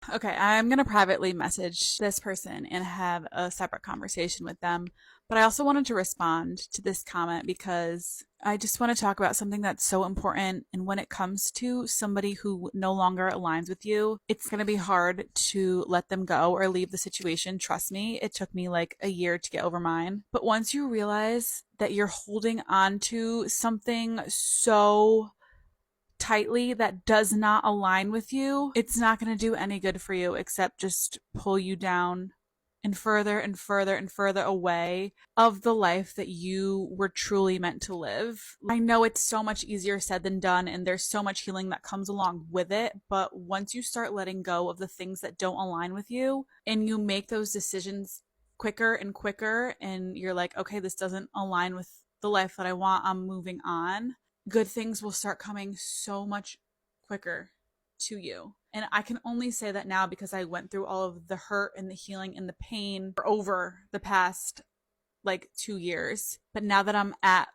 Okay, I'm going to privately message this person and have a separate conversation with them. But I also wanted to respond to this comment because I just want to talk about something that's so important. And when it comes to somebody who no longer aligns with you, it's going to be hard to let them go or leave the situation. Trust me, it took me like a year to get over mine. But once you realize that you're holding on to something so tightly that does not align with you, it's not going to do any good for you except just pull you down and further and further and further away of the life that you were truly meant to live. I know it's so much easier said than done, and there's so much healing that comes along with it. But once you start letting go of the things that don't align with you and you make those decisions quicker and quicker, and you're like, okay, this doesn't align with the life that I want, I'm moving on, good things will start coming so much quicker to you. And I can only say that now because I went through all of the hurt and the healing and the pain over the past like 2 years. But now that I'm at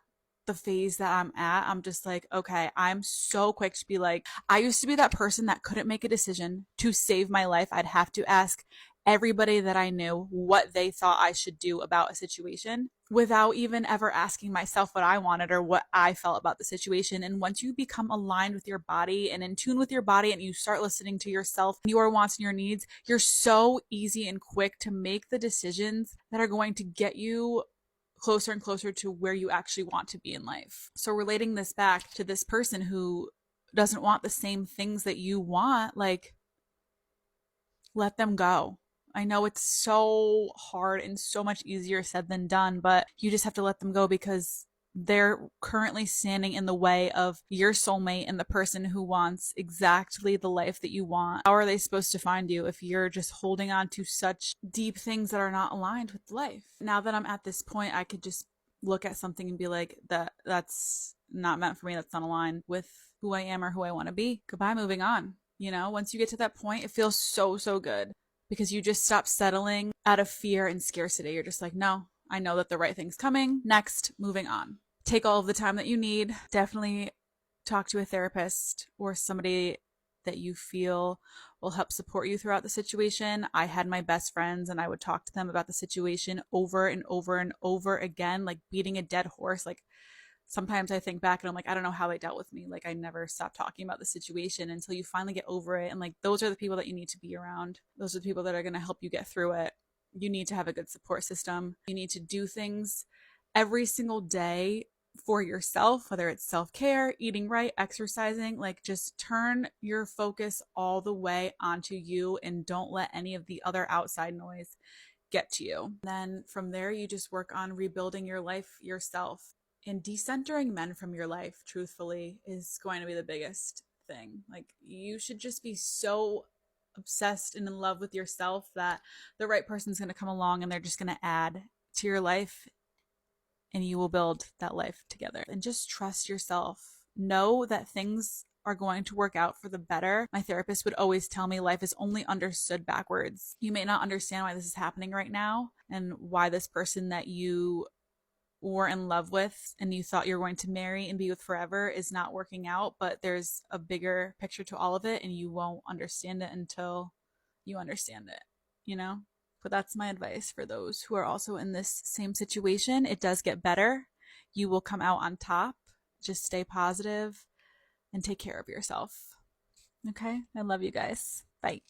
the phase that I'm at, I'm just like, okay, I'm so quick to be like, I used to be that person that couldn't make a decision to save my life. I'd have to ask everybody that I knew what they thought I should do about a situation without even ever asking myself what I wanted or what I felt about the situation. And once you become aligned with your body and in tune with your body and you start listening to yourself, your wants and your needs, you're so easy and quick to make the decisions that are going to get you closer and closer to where you actually want to be in life. So relating this back to this person who doesn't want the same things that you want, like, let them go. I know it's so hard and so much easier said than done, but you just have to let them go because they're currently standing in the way of your soulmate and the person who wants exactly the life that you want. How are they supposed to find you if you're just holding on to such deep things that are not aligned with life? Now that I'm at this point, I could just look at something and be like, that's not meant for me. That's not aligned with who I am or who I want to be. Goodbye, moving on. You know, once you get to that point, it feels so, so good because you just stop settling out of fear and scarcity. You're just like, no, I know that the right thing's coming. Next, moving on. Take all of the time that you need. Definitely talk to a therapist or somebody that you feel will help support you throughout the situation. I had my best friends and I would talk to them about the situation over and over and over again, like beating a dead horse. Like sometimes I think back and I'm like, I don't know how they dealt with me. Like I never stopped talking about the situation until you finally get over it. And like those are the people that you need to be around. Those are the people that are going to help you get through it. You need to have a good support system. You need to do things every single day for yourself, whether it's self-care, eating right, exercising. Like just turn your focus all the way onto you and don't let any of the other outside noise get to you. Then from there, you just work on rebuilding your life yourself. And decentering men from your life, truthfully, is going to be the biggest thing. Like, you should just be so obsessed and in love with yourself that the right person's going to come along and they're just going to add to your life and you will build that life together. And just trust yourself. Know that things are going to work out for the better. My therapist would always tell me life is only understood backwards. You may not understand why this is happening right now and why this person that you were in love with and you thought you're going to marry and be with forever is not working out, but there's a bigger picture to all of it and you won't understand it until you understand it, you know? But that's my advice for those who are also in this same situation. It does get better. You will come out on top. Just stay positive and take care of yourself. Okay? I love you guys. Bye.